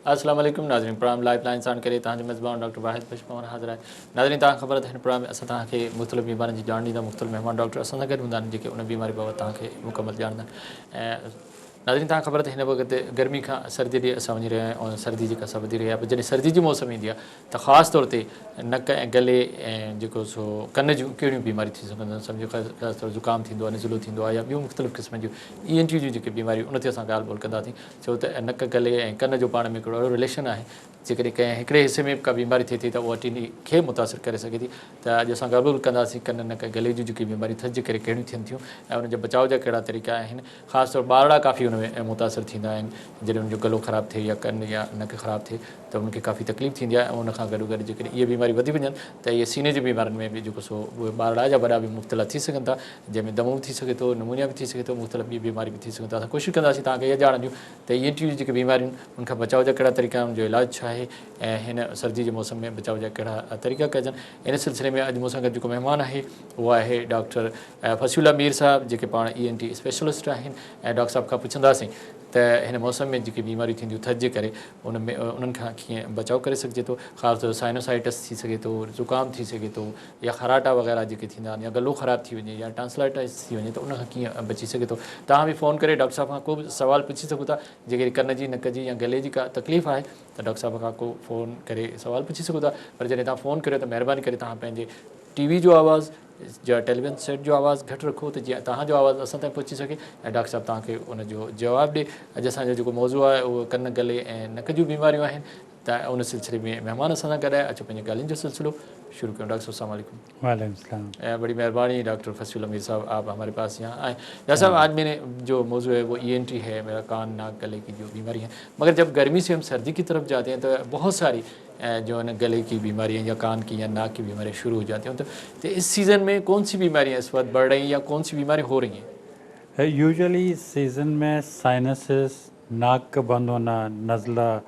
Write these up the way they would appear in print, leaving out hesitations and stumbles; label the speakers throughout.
Speaker 1: अस्सलाम वालेकुम नाज़रीन। प्रोग्राम लाइफ लाइन सां करे तव्हांजो मेज़बान डॉक्टर वाहिद पशपवन हाज़िर आहे। नाज़रीन तव्हां ख़बर आहे हिन प्रोग्राम में असां तव्हांखे मुख़्तलिफ़ बीमारियुनि जी ॼाण ॾींदा, मुख़्तलिफ़ महिमान डॉक्टर असां सां गॾु हूंदा आहिनि जेके उन बीमारी बाबति तव्हांखे मुकमल ॼाणंदा आहिनि। ऐं नाज़रीन तव्हां ख़बर आहे हिन वक़्तु गर्मी खां सर्दी ॾे असां वञी रहिया आहियूं ऐं सर्दी जेका असां वधी रही आहे। जॾहिं सर्दी जी मौसम ईंदी आहे त ख़ासि तौर ते नक ऐं गले ऐं जेको सो कन जूं कहिड़ियूं बीमारियूं थी सघंदियूं आहिनि। सम्झो ख़ासि तौर ज़ुकाम थींदो आहे, नज़लो थींदो आहे या ॿियूं मुख़्तलिफ़ क़िस्म जूं ENT जूं जेके बीमारियूं उन ते असां ॻाल्हि ॿोल कंदासीं। छो त नक गले ऐं कन जो पाण में हिकिड़ो अहिड़ो रिलेशन आहे जेकॾहिं कंहिं हिकिड़े हिसे में का बीमारी थिए थी त उहा टिनी खे मुतासिर करे सघे थी। त अॼु असां ॻाल्हि ॿोल कंदासीं कन नक गले जूं जेके बीमारियूं थधि जे करे कहिड़ियूं थियनि थियूं ऐं उनजे बचाव जा कहिड़ा तरीक़ा आहिनि। ख़ासि तौर ॿारड़ा काफ़ी उन में मुतासिर थींदा आहिनि। जॾहिं उनजो गलो ख़राबु थिए या कन या नक ख़राबु थिए त उनखे काफ़ी तकलीफ़ थींदी आहे। ऐं उनखां गॾो गॾु जेकॾहिं इहे बीमारियूं वधी वञनि त इहे सीने जी बीमारियुनि में बि जेको सो उहे ॿारड़ा जा वॾा बि मुब्तला थी सघनि था, जंहिंमें दमो बि थी सघे थो, निमोनिया बि थी सघे थो, मुख़्तलिफ़ ॿी बीमारी बि थी सघनि था। असां कोशिशि कंदासीं तव्हांखे इहे ॼाण ॾियूं त ENT जूं जेके बीमारियूं आहिनि उनखां बचाव जा कहिड़ा तरीक़ा आहिनि, उनजो इलाजु छा आहे ऐं हिन सर्दी जे मौसम में बचाव जा कहिड़ा तरीक़ा कजनि। इन सिलसिले में अॼु मूंसां गॾु जेको महिमान आहे उहो आहे डॉक्टर फसीउल्लाह मीर साहब जेके पाण ENT स्पेशलिस्ट आहिनि। ऐं डॉक्टर साहब खां पुछंदासीं त हिन मौसम में जेकी बीमारियूं थींदियूं थधि जे करे उन्हनि खां कीअं बचाव करे सघिजे थो। ख़ासि तौर साइनोसाइटिस थी सघे थो, ज़ुकाम थी सघे थो या खराटा वग़ैरह जेके थींदा आहिनि या गलो ख़राबु थी वञे या टांसलाइटिस थी वञे त उनखां कीअं बची सघे थो। तव्हां बि फ़ोन करे डॉक्टर साहब खां को बि सुवाल पुछी सघो था। जेकॾहिं कन जी, नक जी या गले जी का तकलीफ़ आहे त डॉक्टर साहब खां को फ़ोन करे सुवाल पुछी सघो था। पर जॾहिं तव्हां फ़ोन करियो त महिरबानी करे तव्हां पंहिंजे TV जो आवाज़ु या टेलीविज़न सेट जो आवाज़ु घटि रखो त जीअं तव्हांजो आवाज़ु असां ताईं पहुची सघे ऐं डॉक्टर साहब तव्हांखे उनजो जवाबु ॾिए। अॼु असांजो जेको मौज़ू आहे उहो कन गले ऐं नक जूं बीमारियूं आहिनि। त उन सिलसिले में महिमान असां सां गॾु आहे। अचो पंहिंजे ॻाल्हियुनि जो सिलसिलो शुरू कयूं। डॉक्टर साहब अस्सलाम वालेकुम।
Speaker 2: वालेकुम सलाम।
Speaker 1: बड़ी मेहरबानी डॉक्टर फसीउल्लाह मीर साहब, आप हमारे पास यहाँ आए। डॉक्टर साहब आज मैंने जो मौजू है वो ENT है, मेरा कान नाक गले की जो बीमारी है। मगर जब गर्मी से हम सर्दी की तरफ जाते हैं तो बहुत सारी जो है ना गले की बीमारियाँ या कान की या नाक की बीमारियाँ शुरू हो जाती हैं। तो इस सीज़न में कौन सी बीमारियाँ इस वक्त बढ़ रही हैं या कौन सी बीमारी हो रही हैं?
Speaker 2: यूजुअली इस सीज़न में साइनसिस, नाक का बंद होना, नज़ला,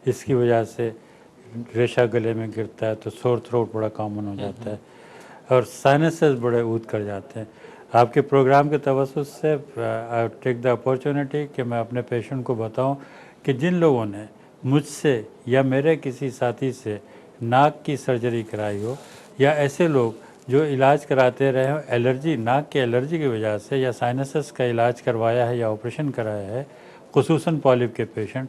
Speaker 2: इसकी वजह से रेशा गले में गिरता है तो सोर थ्रोट बड़ा कॉमन हो जाता है और साइनसेस बड़े ऊद कर जाते हैं। आपके प्रोग्राम के तवज्जुह से आई टेक द अपॉर्चुनिटी कि मैं अपने पेशेंट को बताऊं कि जिन लोगों ने मुझसे या मेरे किसी साथी से नाक की सर्जरी कराई हो या ऐसे लोग जो इलाज कराते रहे हो एलर्जी, नाक की एलर्जी की वजह से या साइनसेस का इलाज करवाया है या ऑपरेशन कराया है, खुसूसन पॉलिप के पेशेंट,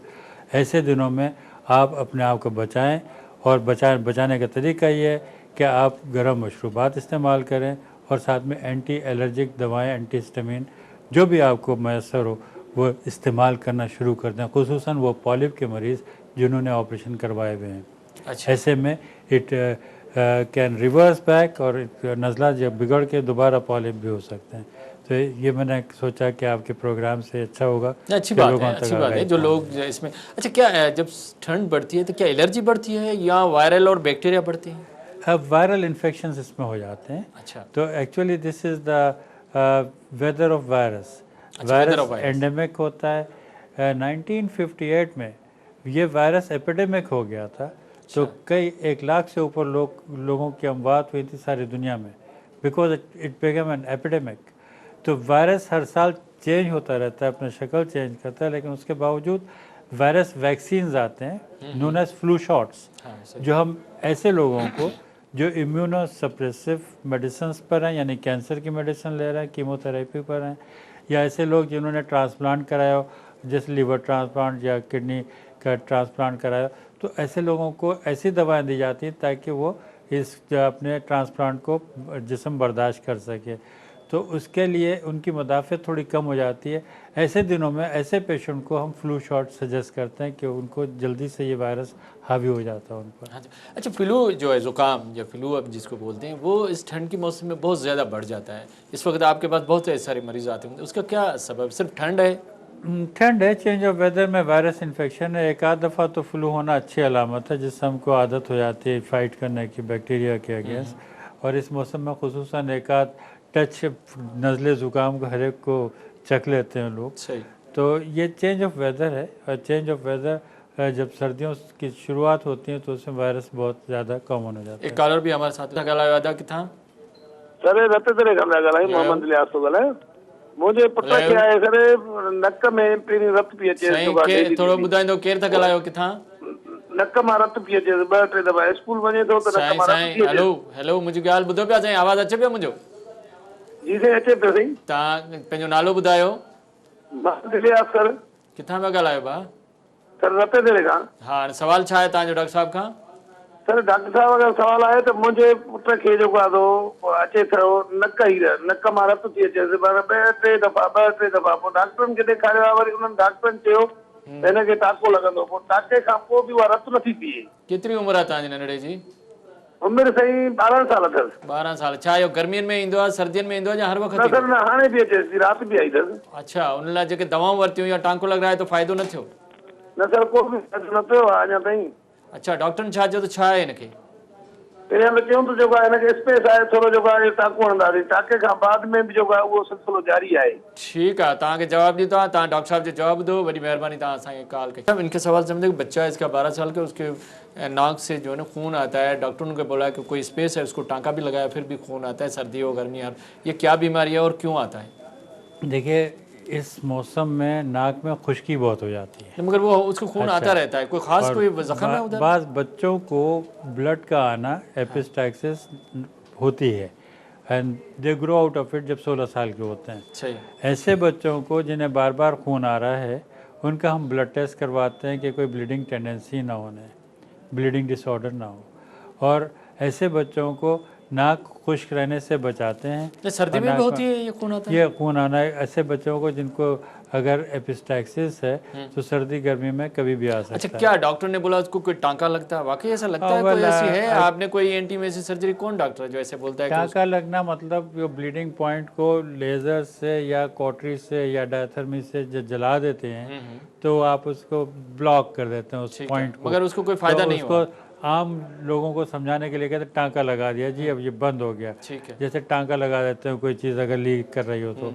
Speaker 2: ऐसे दिनों में आप अपने आप को बचाएं। और बचाने का तरीका ये है कि आप गर्म मशरूबात इस्तेमाल करें और साथ में एंटी एलर्जिक दवाएं, एंटीहिस्टामिन जो भी आपको मैसर हो वो इस्तेमाल करना शुरू कर दें, खुसूसन वो पॉलिप के मरीज़ जिन्होंने ऑपरेशन करवाए हुए हैं।
Speaker 1: अच्छा।
Speaker 2: ऐसे में इट कैन रिवर्स बैक और नज़ला जब बिगड़ के दोबारा पॉलिप भी हो सकते हैं। तो ये मैंने सोचा कि आपके प्रोग्राम से अच्छा होगा।
Speaker 1: अच्छी बात है, अच्छी बात है जो लोग इसमें। अच्छा, क्या जब ठंड बढ़ती है तो क्या एलर्जी बढ़ती है या वायरल और बैक्टीरिया बढ़ती है?
Speaker 2: अब वायरल इन्फेक्शंस इसमें हो जाते हैं।
Speaker 1: अच्छा।
Speaker 2: तो actually this is the weather of virus. Virus endemic होता है। 1958 में ये वायरस एपिडेमिक हो गया था। तो कई 1 लाख से ऊपर लोगों की अमवात हुई थी सारी दुनिया में because it become an epidemic. तो वायरस हर साल चेंज होता रहता है, अपना शक्ल चेंज करता है, लेकिन उसके बावजूद वायरस वैक्सीन्स आते हैं नोन एज फ्लू शॉट्स, जो हम ऐसे लोगों को जो इम्यूनो सप्रेसिव मेडिसिन पर हैं, यानी कैंसर की मेडिसिन ले रहे हैं, कीमोथेरेपी पर हैं, या ऐसे लोग जिन्होंने ट्रांसप्लांट कराया हो जैसे लिवर ट्रांसप्लांट या किडनी का ट्रांसप्लांट कराया, तो ऐसे लोगों को ऐसी दवाएं दी जाती हैं ताकि वो इस अपने ट्रांसप्लांट को जिस्म बर्दाश्त कर सके। तो उसके लिए उनकी मुदाफ़त थोड़ी कम हो जाती है। ऐसे दिनों में ऐसे पेशेंट को हम फ्लू शॉट सजेस्ट करते हैं कि उनको जल्दी से ये वायरस हावी हो जाता है उन पर।
Speaker 1: अच्छा, फ्लू जो है, ज़ुकाम या फ्लू अब जिसको बोलते हैं, वो इस ठंड के मौसम में बहुत ज़्यादा बढ़ जाता है। इस वक्त आपके पास बहुत सारे मरीज़ आते हैं, उसका क्या सबब? सिर्फ ठंड है?
Speaker 2: ठंड है, चेंज ऑफ वेदर में वायरस इन्फेक्शन है। एक आध दफ़ा तो फ्लू होना अच्छी अलामत है जिससे हमको आदत हो जाती है फ़ाइट करने की बैक्टीरिया के अगेंस्ट। और इस मौसम में खुसूसन एक आध टच नज़ले ज़ुकाम को हर एक को चख लेते हैं लोग।
Speaker 1: सही।
Speaker 2: तो ये चेंज ऑफ वेदर है और चेंज ऑफ वेदर जब सर्दियों की शुरुआत होती है तो उसमें वायरस बहुत ज़्यादा कॉमन हो जाता है।
Speaker 1: एक कॉलर भी हमारे साथ था।
Speaker 3: सर रते तेरे मोहम्मद इलियास तो गल मुझे पता क्या है सर नक में पहिरीं रत पी अचे
Speaker 1: थोड़ो ॿुधाईंदो केरु था ॻाल्हायो किथां?
Speaker 3: नक मां रत पी अचे 2-3 दफ़ा स्कूल वञे थो त नक
Speaker 1: साईं
Speaker 3: मां रत
Speaker 1: साईं
Speaker 3: पी अचे।
Speaker 1: हेलो हेलो मुंहिंजी ॻाल्हि ॿुधो पिया साईं, आवाज़ अचे पियो मुंहिंजो?
Speaker 3: जी साईं अचे पियो साईं।
Speaker 1: तव्हां पंहिंजो नालो ॿुधायो?
Speaker 3: मां दिलियास सर।
Speaker 1: किथां पिया ॻाल्हायो भाउ?
Speaker 3: सर रते दरे खां।
Speaker 1: हा हाणे सुवालु छा आहे तव्हांजो डॉक्टर साहिब खां?
Speaker 3: सर डॉक्टर साहब अगर सवाल आहे त मुंहिंजे पुट खे जेको आहे तो अचे थो नक मां रत थी अचे 2-3 दफ़ा 2-3 दफ़ा। पोइ डॉक्टरनि खे ॾेखारियो आहे, वरी उन्हनि डॉक्टरनि चयो त हिनखे टाको लॻंदो। पोइ टाके खां पोइ बि उहा रत नथी पिए।
Speaker 1: केतिरी उमिरि आहे तव्हांजे नंढड़े जी?
Speaker 3: उमिरि साईं 12 साल अथसि।
Speaker 1: 12 साल। छा इहो गर्मियुनि में ईंदो आहे, सर्दियुनि में ईंदो आहे या हर वक़्तु
Speaker 3: न
Speaker 1: ईंदो
Speaker 3: सर न, हाणे बि अचे थी, राति बि आई अथसि।
Speaker 1: अच्छा, उन लाइ जेके दवाऊं वरितियूं या टांको लॻाए तो फ़ाइदो न थियो?
Speaker 3: न सर को बि फ़ाइदो न थियो आहे अञा ताईं।
Speaker 1: अच्छा, डॉक्टरनि छा चयो त छा आहे हिनखे?
Speaker 3: पहिरियां त चयूं त जेको आहे हिनखे स्पेस आहे थोरो जेको आहे टाको हणंदासीं, टाके खां बाद में बि जेको आहे उहो सिलसिलो जारी आहे।
Speaker 1: ठीक है, तव्हांखे जवाब ॾींदो आहे। तव्हां डॉक्टर साहब जो जवाब ॿुधो, वॾी महिरबानी तव्हां असांखे कॉल कई। अब इनके सवाल समझे कि बच्चा है इसका 12 साल का, उसके नाक से जो है ना खून आता है। डॉक्टरों ने बोला कि कोई स्पेस है, उसको टाँका भी लगाया फिर भी खून आता है, सर्दी हो गर्मी हो। ये क्या बीमारी है और क्यों आता है?
Speaker 2: देखिए इस मौसम में नाक में खुश्की बहुत हो जाती है,
Speaker 1: मगर वो उसको खून आता रहता है। कोई खास
Speaker 2: और
Speaker 1: कोई जख्म है उधर?
Speaker 2: बाज़ बच्चों को ब्लड का आना एपिस्टैक्सिस होती है and they grow out of it जब 16 साल के होते हैं।
Speaker 1: सही।
Speaker 2: ऐसे बच्चों को जिन्हें बार बार खून आ रहा है, उनका हम ब्लड टेस्ट करवाते हैं कि कोई ब्लीडिंग टेंडेंसी ना होने, ब्लीडिंग डिसऑर्डर ना हो, और ऐसे बच्चों को नाक खुश्क रहने से बचाते हैं।
Speaker 1: सर्दी में भी होती है ये खून आता है?
Speaker 2: ये खून आना है ऐसे बच्चों को जिनको अगर एपिस्टैक्सिस है तो सर्दी गर्मी में कभी भी आ सकता है।
Speaker 1: अच्छा, क्या डॉक्टर ने बोला उसको कोई टांका लगता है? वाकई ऐसा लगता है? कोई ऐसी है? आपने कोई एंटीमेसी सर्जरी, कौन डॉक्टर है जो ऐसे बोलता है कि
Speaker 2: टांका लगना मतलब जो ब्लीडिंग पॉइंट को लेज़र से या कॉटरी से या डायथर्मी से जला देते हैं तो आप उसको ब्लॉक कर देते हैं उस पॉइंट को,
Speaker 1: मगर उसको कोई फायदा नहीं हुआ?
Speaker 2: आम लोगों को समझाने के लिए कहते हैं टांका लगा दिया जी, अब ये बंद हो गया।
Speaker 1: ठीक है।
Speaker 2: जैसे टांका लगा देते हैं कोई चीज़ अगर लीक कर रही हो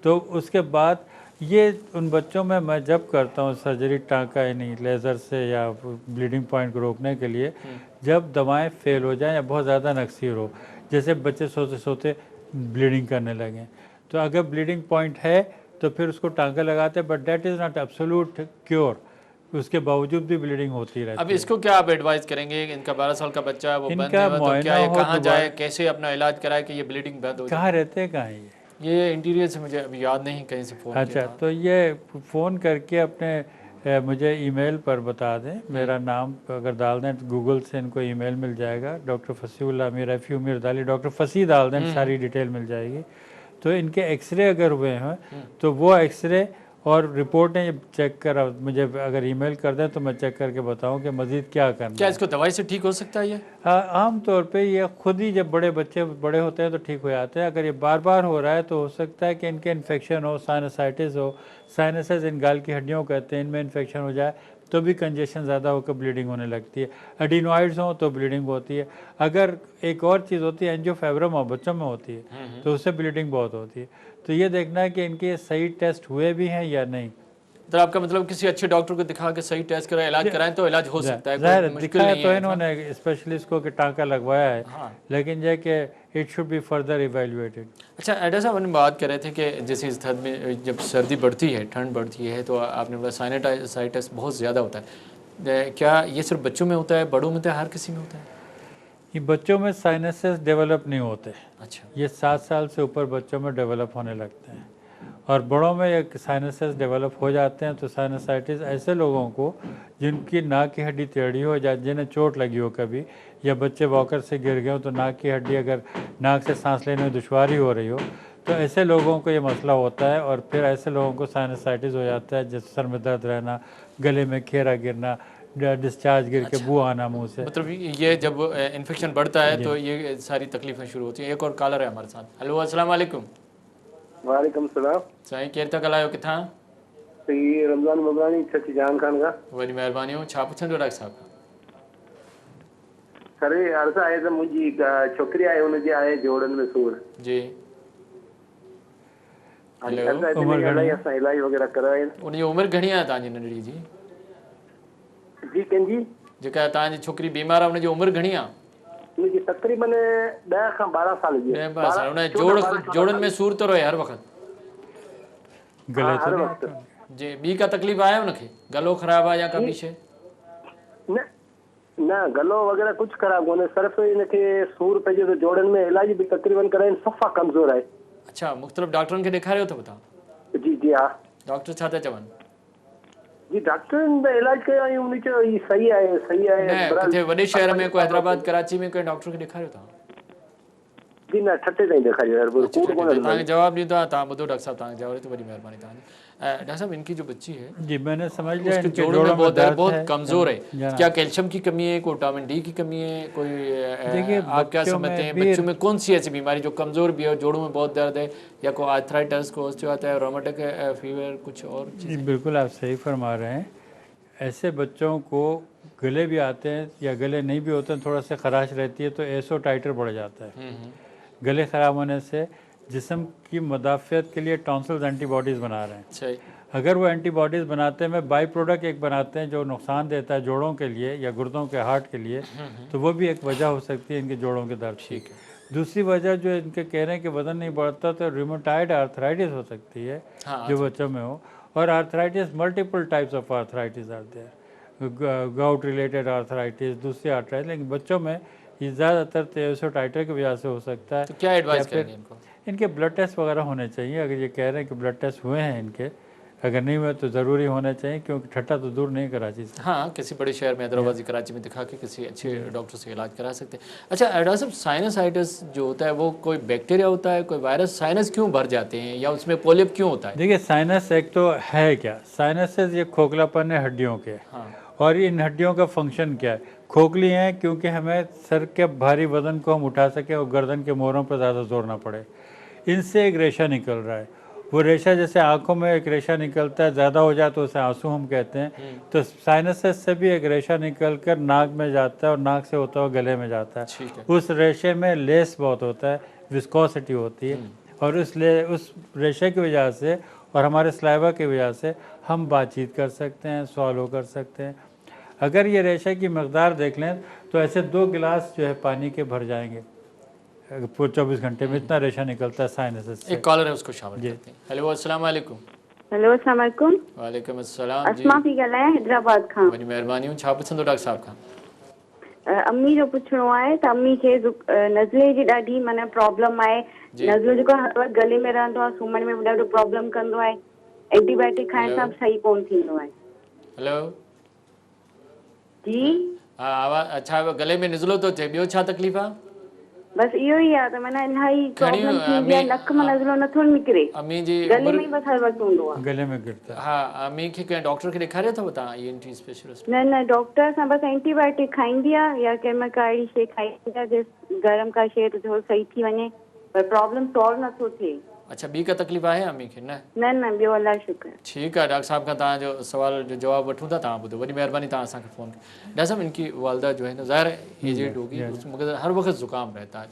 Speaker 2: तो उसके बाद ये उन बच्चों में मैं जब करता हूँ सर्जरी टांका यानी लेज़र से या ब्लीडिंग पॉइंट को रोकने के लिए, जब दवाएं फेल हो जाएं या बहुत ज़्यादा नक्सीर हो, जैसे बच्चे सोते सोते ब्लीडिंग करने लगें, तो अगर ब्लीडिंग पॉइंट है तो फिर उसको टांका लगाते हैं, but that is not absolute cure, उसके बावजूद भी ब्लीडिंग होती रहती है।
Speaker 1: अब इसको क्या आप एडवाइस करेंगे? इनका 12 साल का बच्चा है, वो बंद
Speaker 2: इनका
Speaker 1: है, तो क्या ये
Speaker 2: मुआयना
Speaker 1: कहाँ जाए, कैसे अपना इलाज कराए कि ये ब्लीडिंग बंद हो जाए?
Speaker 2: कहाँ रहते हैं, कहाँ है
Speaker 1: ये इंटीरियर से, मुझे अभी याद नहीं कहीं से फ़ोन
Speaker 2: अच्छा
Speaker 1: किया था।
Speaker 2: तो ये फ़ोन करके अपने मुझे ईमेल पर बता दें, मेरा नाम अगर डाल दें गूगल से इनको ईमेल मिल जाएगा, डॉक्टर फसीउल्लाह मीर रफ़ी मिर्दाली, डॉक्टर फसी डाल दें सारी डिटेल मिल जाएगी। तो इनके एक्सरे अगर हुए हैं तो वो एक्सरे और रिपोर्टें चेक करा मुझे अगर ईमेल कर दें तो मैं चेक करके बताऊं कि मज़ीद क्या करना
Speaker 1: क्या
Speaker 2: है।
Speaker 1: इसको दवाई से ठीक हो सकता है ये?
Speaker 2: आम तौर पे ये खुद ही जब बच्चे बड़े होते हैं तो ठीक हो जाते हैं। अगर ये बार बार हो रहा है तो हो सकता है कि इनके इन्फेक्शन हो, साइनसाइटिस हो, साइनसेस इन गाल की हड्डियों कहते हैं, इनमें इन्फेक्शन हो जाए तो भी कंजेशन ज़्यादा होकर ब्लीडिंग होने लगती है। एडिनॉइड्स हो तो ब्लीडिंग होती है। अगर एक और चीज़ होती है एंजियोफाइब्रोमा बच्चों में होती है तो उससे ब्लीडिंग बहुत होती है। तो ये देखना है कि इनके सही टेस्ट हुए भी हैं या नहीं।
Speaker 1: तो आपका मतलब किसी अच्छे डॉक्टर को दिखा के सही टेस्ट कराएं, इलाज कराएं तो इलाज हो सकता है,
Speaker 2: ज़ाहिर
Speaker 1: कोई मुश्किल
Speaker 2: दिखाया
Speaker 1: नहीं
Speaker 2: तो
Speaker 1: है
Speaker 2: इन्होंने स्पेशलिस्ट को कि टांका लगवाया है, लेकिन ये कि it should be further evaluated.
Speaker 1: अच्छा एडा साहब, हम बात कर रहे थे कि जैसे इस ठंड में जब सर्दी बढ़ती है, ठंड बढ़ती है, तो आपने बोला साइनसाइटिस बहुत ज़्यादा होता है। क्या ये सिर्फ बच्चों में होता है, बड़ों में होता है, हर किसी में होता है?
Speaker 2: ये बच्चों में साइनसेस डेवलप नहीं होते।
Speaker 1: अच्छा,
Speaker 2: ये 7 साल से ऊपर बच्चों में डेवलप होने लगते हैं, और बड़ों में एक साइनसेस डेवलप हो जाते हैं। तो साइनसाइटिस ऐसे लोगों को जिनकी नाक की हड्डी टेढ़ी हो या जिन्हें चोट लगी हो कभी, या बच्चे वॉकर से गिर गए हो तो नाक की हड्डी अगर नाक से सांस लेने में दुश्वारी हो रही हो तो ऐसे लोगों को ये मसला होता है, और फिर ऐसे लोगों को साइनसाइटिस हो जाता है, जैसे सर में दर्द रहना, गले में खेरा गिरना, डिस्चार्ज गिर के बू आना मुँह से।
Speaker 1: मतलब ये जब इन्फेक्शन बढ़ता है तो ये सारी तकलीफें शुरू होती हैं। एक और कॉलर है हमारे साथ। हेलो, अस्सलाम वालेकुम।
Speaker 3: वालेकुम सलाम।
Speaker 1: साईं केर था ॻाल्हायो, किथां?
Speaker 3: ये रमज़ान मबरानी छठी जान खान का।
Speaker 1: वॾी महिरबानी हो। छा पुछंदो डॉक्टर साहब?
Speaker 3: सर अर्ज़ु आहे त मुंहिंजी छोकिरी आहे, हुनजे आहे जोड़नि में सूर
Speaker 1: जी।
Speaker 3: असां इलाही वग़ैरह करायो।
Speaker 1: उनजी उमिरि घणी आहे तव्हांजी नंढड़ी जी?
Speaker 3: जी कंहिंजी?
Speaker 1: जेका तव्हांजी छोकिरी बीमार आहे उनजी उमिरि घणी आहे?
Speaker 3: मुंहिंजी तक़रीबन 10 खां 12 साल जी।
Speaker 1: 10-12 साल। उन जोड़नि में सूर तो रहे हर वक़्तु?
Speaker 2: गले
Speaker 3: हर वक़्तु
Speaker 1: जी। ॿी का तकलीफ़ आहे उनखे? गलो ख़राबु आहे या का ॿी शइ?
Speaker 3: न
Speaker 4: न गलो वग़ैरह कुछ ख़राब कोन्हे, सिर्फ़ इनखे सूर पइजे तो जोड़नि में, इलाज भी तक़रीबन कराइनि, सफ़ा कमज़ोर आहे।
Speaker 1: अच्छा, मुख़्तलिफ़ डॉक्टरनि खे ॾेखारियो अथव तव्हां?
Speaker 4: जी जी हा।
Speaker 1: डॉक्टर छा था चवनि?
Speaker 4: जी डॉक्टरनि त इलाज कयो आहे, उन चयो ही सही आहे सही आहे।
Speaker 1: न किथे वॾे शहर में कोई हैदराबाद कराची में कोई डॉक्टर खे ॾेखारियो तव्हां?
Speaker 4: जी न ठटे ताईं ॾेखारियो यार,
Speaker 1: अच्छा,
Speaker 4: कूड़ कोन
Speaker 1: तव्हांखे जवाब ॾींदा, तव्हां ॿुधो डॉक्टर साहब, तव्हांखे जवाब तो बड़ी मेहरबानी तव्हांजी। डॉक्टर साहब, इनकी जो बच्ची है
Speaker 2: जी मैंने समझ लिया,
Speaker 1: उसके
Speaker 2: इनके
Speaker 1: जोड़ों में बहुत दर्द, बहुत
Speaker 2: है,
Speaker 1: कमजोर है,
Speaker 2: जनाब।
Speaker 1: क्या कैल्शियम की कमी है, कोई विटामिन डी की कमी है, कोई
Speaker 2: देखिए
Speaker 1: आप क्या समझते हैं बच्चों में कौन सी ऐसी बीमारी जो कमजोर भी है, जोड़ों में बहुत दर्द है, या कोई आर्थराइटिस, को ऑस्टियोआर्थराइटिस, रोमेटिक फीवर, कुछ और
Speaker 2: जी
Speaker 1: चीज़ें?
Speaker 2: बिल्कुल आप सही फरमा रहे हैं। ऐसे बच्चों को गले भी आते हैं या गले नहीं भी होते हैं, थोड़ा सा खराश रहती है तो एसो टाइटर बढ़ जाता है। गले ख़राब होने से जिस्म की मुदाफ़ियत के लिए टॉन्सिल्स एंटीबॉडीज़ बना रहे हैं।
Speaker 1: सही।
Speaker 2: अगर वो एंटीबॉडीज़ बनाते हैं, बाई प्रोडक्ट एक बनाते हैं जो नुकसान देता है जोड़ों के लिए या गुर्दों के हार्ट के लिए, तो वो भी एक वजह हो सकती है इनके जोड़ों के दर्द की। दूसरी वजह जो इनके कह रहे हैं कि वज़न नहीं बढ़ता, तो रूमेटॉइड आर्थराइटिस हो सकती है जो बच्चों में हो। और arthritis, multiple types of arthritis आते हैं, गाउट रिलेटेड आर्थराइटिस, दूसरी आर्थराइटिस, लेकिन बच्चों में ये ज़्यादातर तेसोटाइटर की वजह से हो सकता है।
Speaker 1: तो क्या एडवाइस करेंगे इनको?
Speaker 2: इनके ब्लड टेस्ट वगैरह होने चाहिए। अगर ये कह रहे हैं कि ब्लड टेस्ट हुए हैं इनके, अगर नहीं हुए तो ज़रूरी होने चाहिए, क्योंकि ठट्टा तो दूर नहीं कराची से।
Speaker 1: हाँ, किसी बड़े शहर में, हैदराबाद, कराची में दिखा के किसी अच्छे डॉक्टर से इलाज करा सकते हैं। अच्छा डॉक्टर साहब, साइनसाइटिस जो होता है वो कोई बैक्टीरिया होता है, कोई वायरस? साइनस क्यों भर जाते हैं या उसमें पोलिप क्यों होता है?
Speaker 2: देखिए साइनस एक तो है क्या, साइनसेस ये खोखलापन है हड्डियों के। और इन हड्डियों का फंक्शन क्या है? खोखली हैं क्योंकि हमें सर के भारी वज़न को हम उठा सकें और गर्दन के मोरों पर ज़्यादा जोर ना पड़े। इनसे एक रेशा निकल रहा है, वो रेशा जैसे आंखों में एक रेशा निकलता है, ज़्यादा हो जाए तो उसे आंसू हम कहते हैं। तो साइनसेस से भी एक रेशा निकल कर नाक में जाता है और नाक से होता हुआ गले में जाता है। उस रेशे में लेस बहुत होता है, विस्कोसिटी होती है, और उस रेशे की वजह से और हमारे स्लाइवा की वजह से हम बातचीत कर सकते हैं, सवाल कर सकते हैं। अगर ये रेशे की मकदार देख लें तो ऐसे 2 गिलास जो है पानी के भर जाएंगे 24 घंटे में, इतना रेशा निकलता है साइनसेस से।
Speaker 1: एक कॉलर है, उसको शामिल करते हैं। हेलो, अस्सलाम वालेकुम।
Speaker 5: हेलो, अस्सलाम वालेकुम।
Speaker 1: वालेकुम अस्सलाम जी।
Speaker 5: अस्मा पई ॻाल्हायां हैदराबाद खां।
Speaker 1: वॾी महिरबानी। छा पुछंदो डॉक्टर साहब खां?
Speaker 5: अम्मी जो पुछणो आहे त अम्मी खे नज़ले जी ॾाढी माना प्रॉब्लम आहे। नज़लो जेको हर वक़्तु गले में रहंदो आहे, सुम्हण में ॾाढो प्रॉब्लम कंदो आहे, एंटीबायोटिक खाइण सां सही कोन थींदो आहे।
Speaker 1: हेलो
Speaker 5: जी
Speaker 1: हाँ, आवाज़ अच्छा, गले में निज़लो तो थे, ॿियो छा तकलीफ़ आहे?
Speaker 5: बस इहो ई आहे त माना इलाही प्रॉब्लम थींदी आहे, नक में नज़लो नथो निकिरे,
Speaker 1: अम्मी जी
Speaker 5: गले में बस हर वक़्तु हूंदो आहे,
Speaker 2: गले में गिरता है।
Speaker 1: हाँ, अम्मी खे कंहिं डॉक्टर खे ॾेखारियो अथव तव्हां, ENT स्पेशलिस्ट?
Speaker 5: न डॉक्टर सां बस एंटीबायोटिक खाईंदी आहे या कंहिं का अहिड़ी शइ खाईंदी आहे जेसि गरम का शइ त थोरो सही थी वञे, पर प्रॉब्लम सॉल्व नथो थिए।
Speaker 1: अच्छा, ॿी का तकलीफ़ आहे अम्मी खे? न
Speaker 5: ॿियो अलाह शुक्र।
Speaker 1: ठीकु आहे, डॉक्टर साहब का तव्हांजो सवाल जो जवाब वठूं था, तव्हां ॿुधो। वॾी महिरबानी तव्हां असांखे फ़ोन कयो। डॉक्टर साहब, इनकी वालदा जो है ना, ज़ाहिर एजेड होगी, मगर हर वक्त ज़ुकाम रहता है,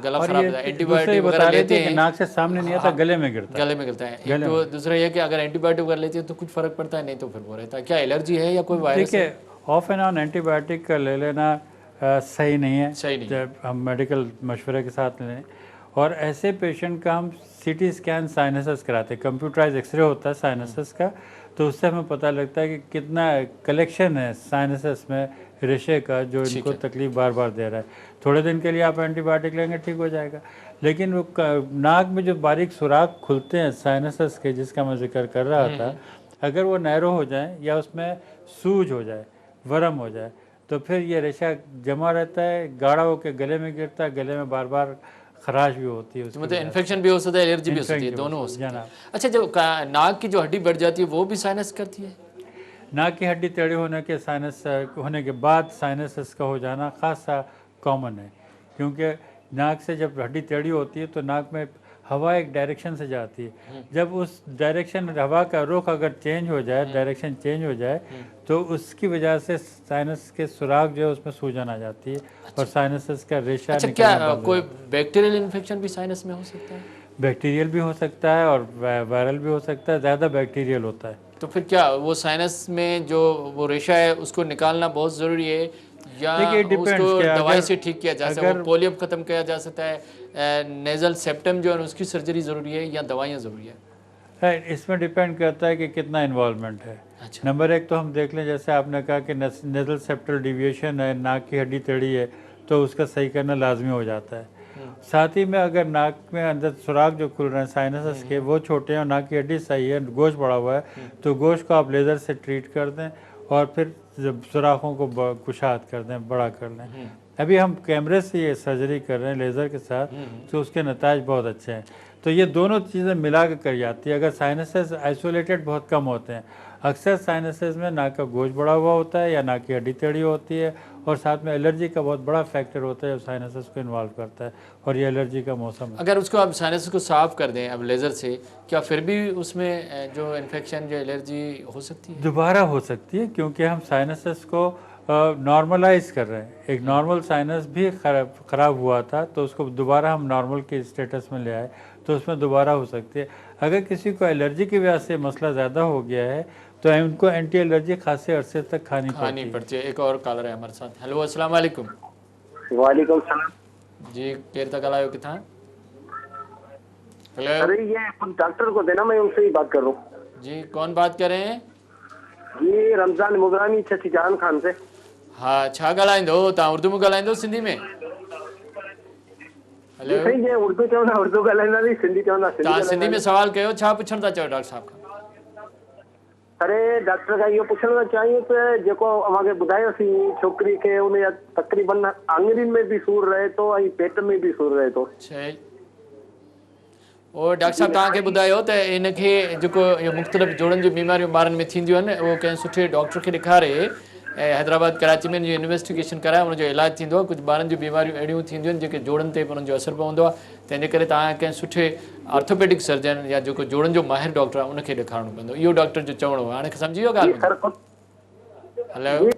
Speaker 1: गला खराब रहता है, एंटीबायोटिक वगैरह लेते हैं,
Speaker 2: नाक से सामने नहीं आता, गले में गिरता है।
Speaker 1: गले में गिरता है। एक तो दूसरा ये कि अगर एंटीबायोटिक वगैरह लेते हैं तो कुछ फ़र्क पड़ता है, नहीं तो फिर वो रहता है। क्या एलर्जी है या कोई वायरस?
Speaker 2: देखिए ऑफ एंड ऑन एंटीबायोटिक का ले लेना सही नहीं है,
Speaker 1: सही नहीं।
Speaker 2: जब हम मेडिकल मशवरे के साथ लें, और ऐसे पेशेंट का हम CT स्कैन साइनसस कराते हैं, कंप्यूटराइज एक्सरे होता है साइनसस का, तो उससे हमें पता लगता है कि कितना कलेक्शन है साइनसस में रेशे का जो इनको तकलीफ बार बार दे रहा है। थोड़े दिन के लिए आप एंटीबायोटिक लेंगे, ठीक हो जाएगा, लेकिन वो नाक में जो बारीक सुराख खुलते हैं साइनसस के, जिसका मैं जिक्र कर रहा था, अगर वो नैरो हो जाए या उसमें सूज हो जाए, वरम हो जाए, तो फिर ये रेशा जमा रहता है, गाढ़ा होकर गले में गिरता है, गले में बार बार खराश भी होती है,
Speaker 1: मतलब इन्फेक्शन भी हो सकता है, एलर्जी भी हो सकती है, दोनों हो सकती है। अच्छा, जब नाक की जो हड्डी बढ़ जाती है वो भी साइनस करती है?
Speaker 2: नाक की हड्डी टेढ़ी होने के साइनस होने के बाद साइनसस का हो जाना खासा कॉमन है, क्योंकि नाक से जब हड्डी टेढ़ी होती है तो नाक में हवा एक डायरेक्शन से जाती है, जब उस डायरेक्शन हवा का रुख अगर चेंज हो जाए, डायरेक्शन चेंज हो जाए, तो उसकी वजह से साइनस के सुराख जो है उसमें सूजन आ जाती है और साइनसस का रेशा।
Speaker 1: अच्छा, क्या कोई बैक्टीरियल इन्फेक्शन भी साइनस में हो सकता है?
Speaker 2: बैक्टीरियल भी हो सकता है और वायरल भी हो सकता है, ज़्यादा बैक्टीरियल होता है।
Speaker 1: तो फिर क्या वो साइनस में जो वो रेशा है उसको निकालना बहुत ज़रूरी है, या उसको दवाई से ठीक किया जा सकता है? पोलियो ख़त्म किया जा सकता है, नेज़ल सेप्टम जो है उसकी सर्जरी ज़रूरी है या दवाइयाँ ज़रूरी है?
Speaker 2: इसमें डिपेंड करता है कि कितना इन्वॉल्वमेंट है।
Speaker 1: अच्छा।
Speaker 2: नंबर एक तो हम देख लें, जैसे आपने कहा कि नेजल सेप्टल डिविएशन है, नाक की हड्डी टेढ़ी है, तो उसका सही करना लाजमी हो जाता है। साथ ही में अगर नाक में अंदर सुराख जो खुल रहे हैं साइनसेस के, वो छोटे हैं और नाक की हड्डी सही है, गोश्त बड़ा हुआ है, तो गोश्त को आप लेज़र से ट्रीट कर दें और फिर जब सुराखों को कुशाद कर दें, बड़ा कर लें। अभी हम कैमरे से ये सर्जरी कर रहे हैं लेज़र के साथ, तो उसके नताज बहुत अच्छे हैं। तो ये दोनों चीज़ें मिला कर कर जाती है। अगर साइनसेस आइसोलेटेड बहुत कम होते हैं, अक्सर साइनसेस में नाक का गोश्त बड़ा हुआ होता है या नाक की हड्डी टेढ़ी होती है, और साथ में एलर्जी का बहुत बड़ा फैक्टर होता है जो साइनसेस को इन्वॉल्व करता है, और ये एलर्जी का मौसम है।
Speaker 1: अगर उसको आप साइनस को साफ कर दें अब लेज़र से, क्या फिर भी उसमें जो इन्फेक्शन जो एलर्जी हो सकती है?
Speaker 2: दोबारा हो सकती है, क्योंकि हम साइनसेस को नॉर्मलाइज कर रहे हैं। एक नॉर्मल साइनस भी ख़राब हुआ था, तो उसको दोबारा हम नॉर्मल के स्टेटस में ले आए, तो उसमें दोबारा हो सकती है। अगर किसी को एलर्जी की वजह से मसला ज़्यादा हो गया है, तो उनको एंटी एलर्जी खासे अरसे तक खानी पड़ती है।
Speaker 1: एक और कॉलर है हमारे साथ। हेलो, अस्सलाम वालेकुम।
Speaker 4: वालेकुम सलाम
Speaker 1: जी, केर तक आयो किथा? हेलो।
Speaker 4: अरे ये डॉक्टर को देना, मैं उनसे ही बात कर रहा हूँ।
Speaker 1: जी, कौन बात कर रहे हैं?
Speaker 4: जी रमज़ान मुगरानी छछीजान खान से।
Speaker 1: हाँ, छा ॻाल्हाईंदो तव्हां? उर्दू में ॻाल्हाईंदो सिंधी में? हेलो,
Speaker 4: सही है, उर्दू चवंदा उर्दू ॻाल्हाईंदा नी, सिंधी चवंदा
Speaker 1: तव्हां सिंधी में सवाल कयो, छा पुछण था चओ डॉक्टर साहब खां?
Speaker 4: अरे डॉक्टर का इहो पुछण चाहिए त जेको अवांखे ॿुधायोसीं, छोकिरी खे उन तक़रीबन आङिरियुनि में बि सूर रहे थो ऐं पेट में बि सूर रहे थो।
Speaker 1: और डॉक्टर साहब तव्हांखे ॿुधायो त इनखे जेको इहो मुख़्तलिफ़ जोड़नि जूं बीमारियूं ॿारनि में थींदियूं आहिनि, उहो कंहिं सुठे डॉक्टर खे ॾेखारे ऐं हैदराबाद कराची में जो इन्वेस्टिगेशन कराए उनजो इलाजु थींदो आहे। कुझु ॿारनि जूं बीमारियूं अहिड़ियूं थींदियूं आहिनि जेके जोड़नि ते उन्हनि जो असरु पवंदो आहे, तंहिंजे करे तव्हां कंहिं सुठे ऑर्थोपेडिक सर्जन या जेको जोड़नि जो माहिर डॉक्टर आहे उनखे ॾेखारिणो पवंदो। इहो डॉक्टर जो चवणो आहे। हाणे सम्झी वियो ॻाल्हि? हेलो,